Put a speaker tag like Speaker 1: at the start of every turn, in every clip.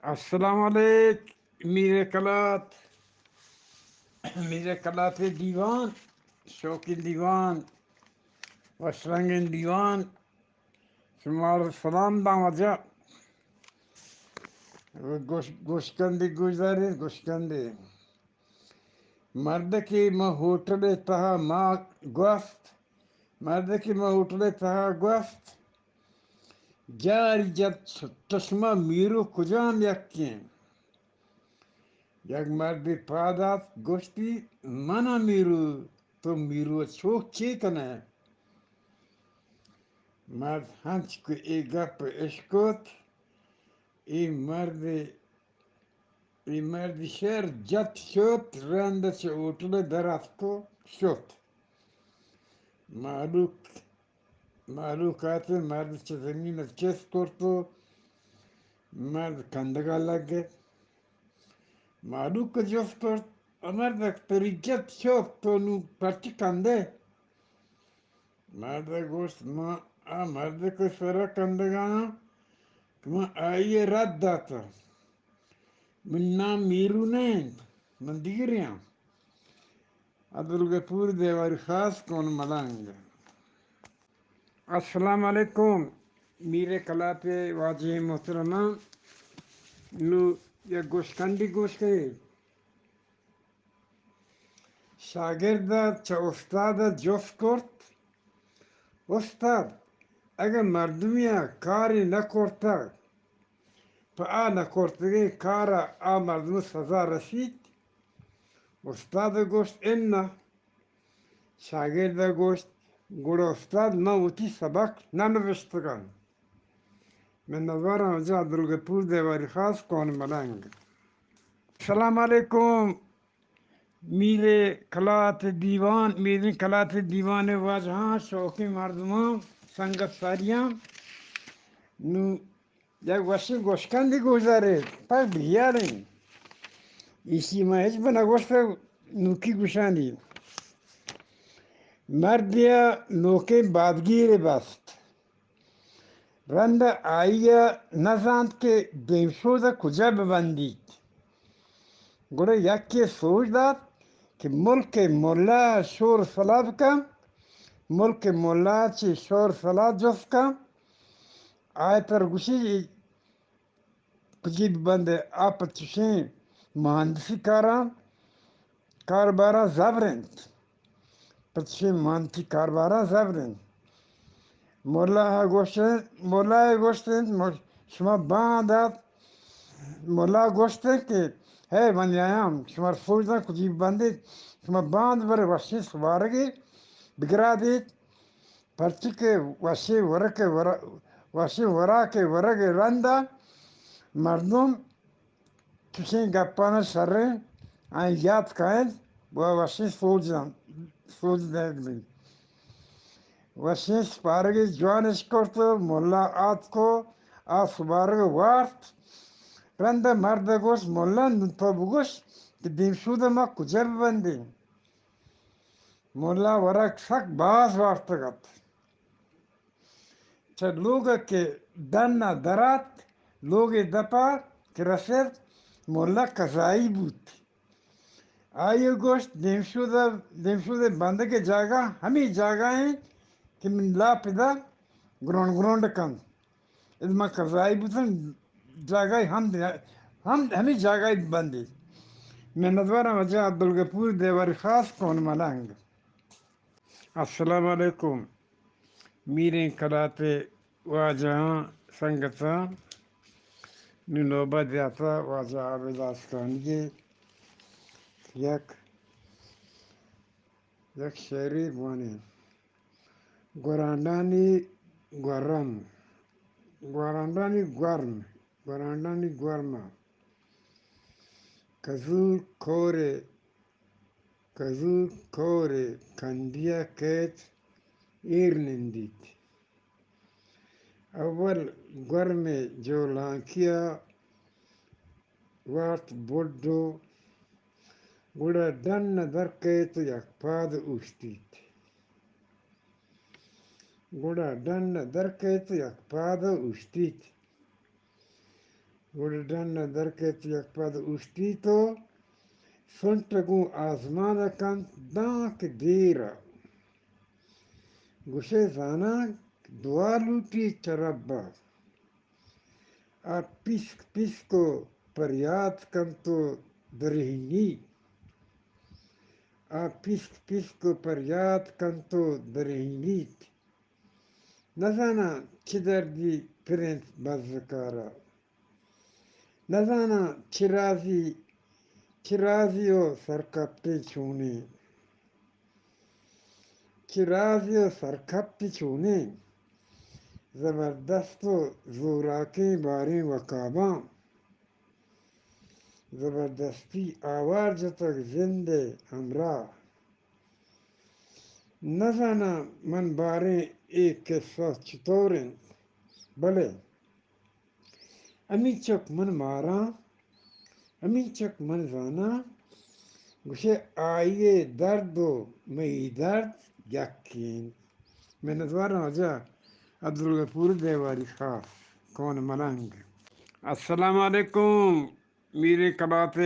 Speaker 1: السلام علیکم میرے کلات دیوان شوقین دیوان وشرنگین دیوان شمار سلام دام وجہ گوشکندی گزارے گوشکندی مرد کی ماں ہوٹلے تہا ماں گوست مرد کی ماں ہوٹلے تہا گوست جاری جب تسمہ میرو کجام یکیں یک مردی پادات گوشتی منا میرو تو میرو چوک چی کنے مرد ہنچ کو ای گپ اشکوت ای مردی شیر جت شوت رند چه اوٹل درات کو شوت معلوق آتے مرد چه زمین چیز کرتو مرد کندگا لگے معلوق کو جوز کرت مرد تری جت شوت تو نو پرچی کندے مرد گوشت ما مرد کو سورا کندگانا کہ ما آئیے رد داتا من نام میرو نہیں من دیگریاں عبدالغفور دیواری خاص کون ملنگ السلام علیکم میرے کلات واجہ محترمہ نو یا گوشکندی گوشتے شاگردہ چا استاد جوف کرت استاد اگر مردمیا کاری نکرتا پا نکرتگی کارا مردم سزا رسید استاد گوشت اینا شاگرد گوشت گوڑا استاد ما وطی سبق ننوشتگان من نظرم جا عبدالغفور دیواری خاص کون ملنگ السلام علیکم میرے کلات دیوان واجہاں شوقی مردمان سنگت ساریاں نو یک وشی گوشکندی گوزاره پاک بیارین ایسی ما هیچ بنا گوشت نوکی گوشندی مردیا نوکے بادگیر بست رند آئیا نزاند که دیمشوزا کجا ببندید گوڑا یکی سوچ داد که ملک مولا شور سلاب کم ملک مولا چی شور سلاب جس کم آیت گوشی کجی ببنده آپ چشین مهندسی کاربارا زبرند پچشین مهندسی کاربارا زبرند مولا گوشتند شما بانداد مولا گوشتند که هی من یایم شما سوچدن کجی ببندید شما باند بره وشی سوارگی بگرادید پرچی که وشی وراک ورگ رنده مردم کسی گپانه سره این یاد کهید و وشی سوچدن بید وشی سپارگی جوانش کرد مولا آت کو سپارگی وارد رنده مرد گوشت مولا تو بگوش که دیمشوده ما کجا ببندیم مولا ورک سک باز وارد چه لوگا که دن درات لوگی دپا که رسید مولا قضایی بود آئیو گوشت دیمشوده بنده که جاگا ہمی جاگا ہیں کہ من لا پیدا گرونڈ کن از ما قضایی بودن جاگا ہمی جاگا بندی میں ندوارم وجہ عبدالغفور دیواری خاص کون ملنگ السلام علیکم میرے کلات واجہاں سنگتاں نو نوبت دیتا واجہ عابد آستانگی یک شعری بوانی گوراندانی گورما کزو کوره کندیا کیت ایر نندید اول گرم جو لانکیا وارت بودو گوڑا دن در کیت یک پاد اوشتید گلڈن ندر کے یک پد اوشتی تو سنٹگو آزمان کن دانک دیرا گوشے زانا دعا لوٹی چربا آ پیسک پیسکو پریاد کن تو درہنی آ پیسک پیسکو پریاد کن تو درہنیت نزانا چی دردی پرنس بزکارا نزانا چرازی و سرکپتے چونے چرازی و سرکپتے چونے زبردست و زوراکیں باریں وکاباں زبردستی آوار تک زندے ہمراہ نزانا من باریں ایک قصہ چطوریں بلے امی چک من ماراں امی چک من زانا گوشے آئیے درد و مئی درد یکین میں نظوارا وجہ عبدالغفور دیواری خاص کون ملنگ السلام علیکم میرے کبات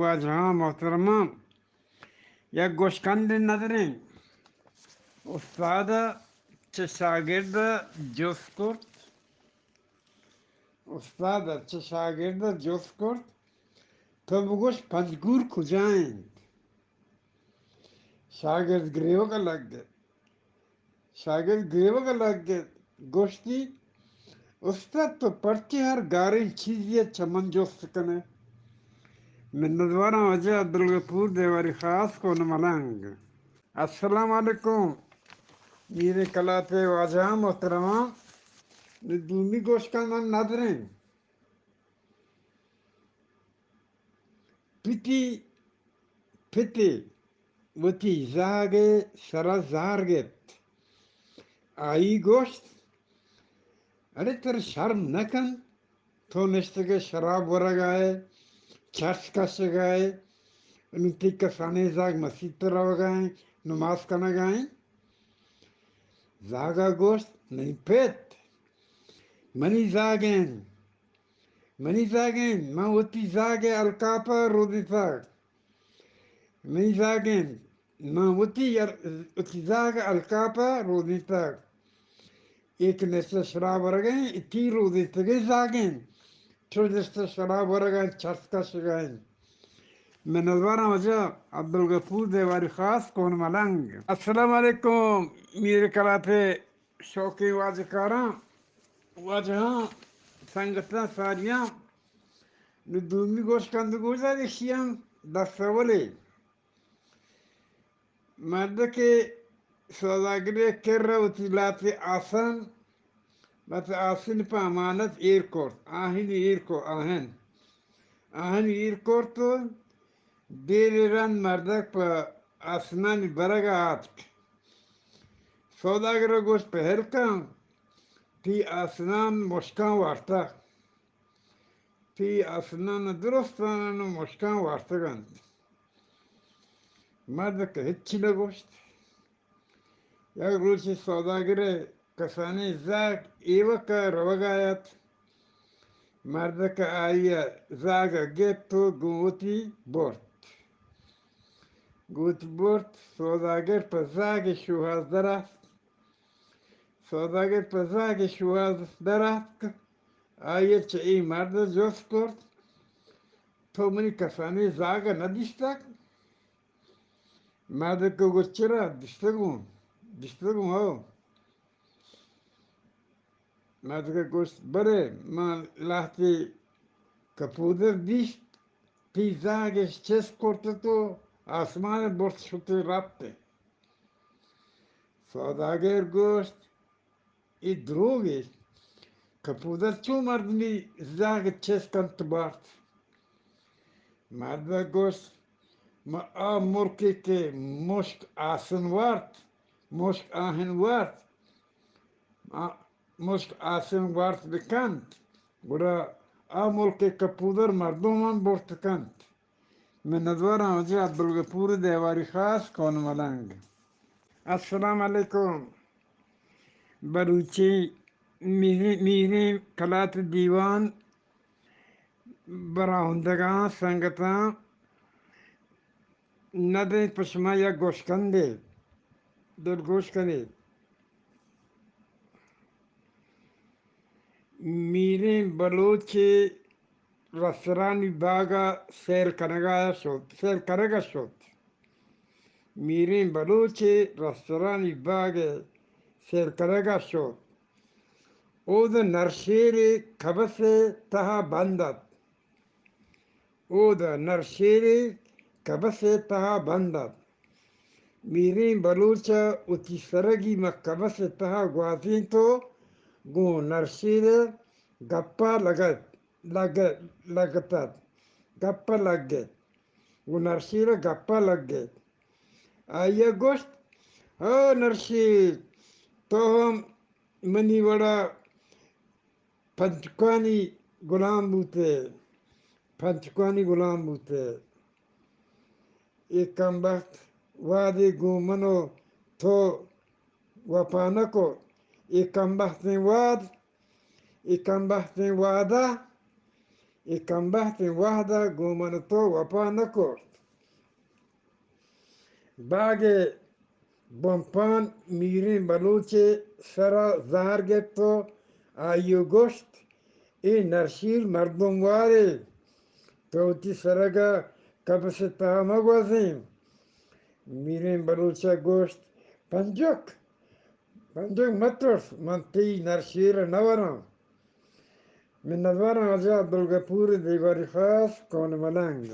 Speaker 1: واجہاں محترمہ یک گوشکند نظریں استاد چه شاگرد جست کرد استاد چه شاگرد جست کرد تو بگوش پنجگور کجایند شاگرد گریو کا لگ گئے گوشتی استاد تو پرچی ہر گاریں چیزی چمن جست کنے من ندوارا وجہ عبدالغفور دیواری خاص کو ملنگ السلام علیکم میرے کلات واجہ محترمہ دومی گوشت کا من ندریں پیتی پھتی وتی زاگے سرا زارگت آئی گوشت ارے تر شرم نکن تو نشتگے شراب ورگائے چرس کش گائے انتی کسانے زاگ مسجد پر رو گائیں نماز کنا گائیں زاگا گوشت نہیں پیت منی زاگیں ما وتی زاگے الکاپا رودی تاک منی زاگیں ما وتی زاگ الکاپا رودی تاک ایک نشتہ شراب ورگائیں اتی رودی تگے زاگیں چھو نشتہ شراب ورگائیں چرس کش گائیں میں نظوارا وجہ عبدالغفور دیواری خاص کون ملنگ السلام علیکم میرے کلاتے شوقی واجکاراں واجہاں سنگتاں ساریاں ندومی گوشت کند گوشت دیشیاں دستولی مرد کے سوداگری کر رہا ہوتی لاتے آسن پا امانت ایرکورت آہن ایرکورت تو دیر رن مردک پا آسمان برگا آتک سوداگر گوشت پہر کن تی آسمان مشکان وارتا تی آسمان درستان مشکان وارتگند مرد که هیچی نگوشت یک روزی سوداگر کسانی زاگ ایوه که روگایت مرد که آیا زاگ گیت تو گوتی برد سوداگر پا زاگ شوهاز درست آیا چه ای مرد جوست کرد تو منی کسانی زاگ ندیشتک مرد که گوشت چرا دیشتگون هاو مرد که گوشت بره من لحظی کپودر دیشت تی زاگش چست کرده تو آسمان برد شده رفته سوداگر گوشت ای دروگش کپودر چو مردمی زاگ چست کند بارد مرد گوشت ما مرکی که مشک آسن وارد مشک آهن وارد مشک آسن وارد بکند گوڑا ملکی کپودر مردمان برد کند میں ندوارا وجہ عبدالغفور دیواری خاص کون ملنگ السلام علیکم بلوچی میرے کلات دیوان براہندگاں سنگتاں ندیں پشمہ یا گوشکندے در گوش کنید میریں بلوچ رستورانی باغا سیر کنگا شد میریں بلوچ رستورانی باغ سیر کنگا شد او دا نرشیر کبس تہا بندد او دا نرشیر کبس تہا بندد میریں بلوچا اتی سرگی مکبس تہا گوازین تو گو نرشیر گپا لگتد گپا لگ گئے وہ نرشیر گپا لگ گئے آئیے گوشت او نرشیر تو ہم منی وڑا پنچکانی غلام بوتے ایک کم وقت وادی گومنو تو وپانکو ایک کم وقت وحدہ گومنو تو وپانکو باغ بمپان میریں بلوچے سرا زہر گت تو آئیو گوشت اے نرشیر مردم وارے تو تی سرگا کبس تہا مگوزیم میریں بلوچہ گوشت پنجک مترف من تی نرشیر نورم من ندورم از عبدالغفور دیواری خاص کون ملنگ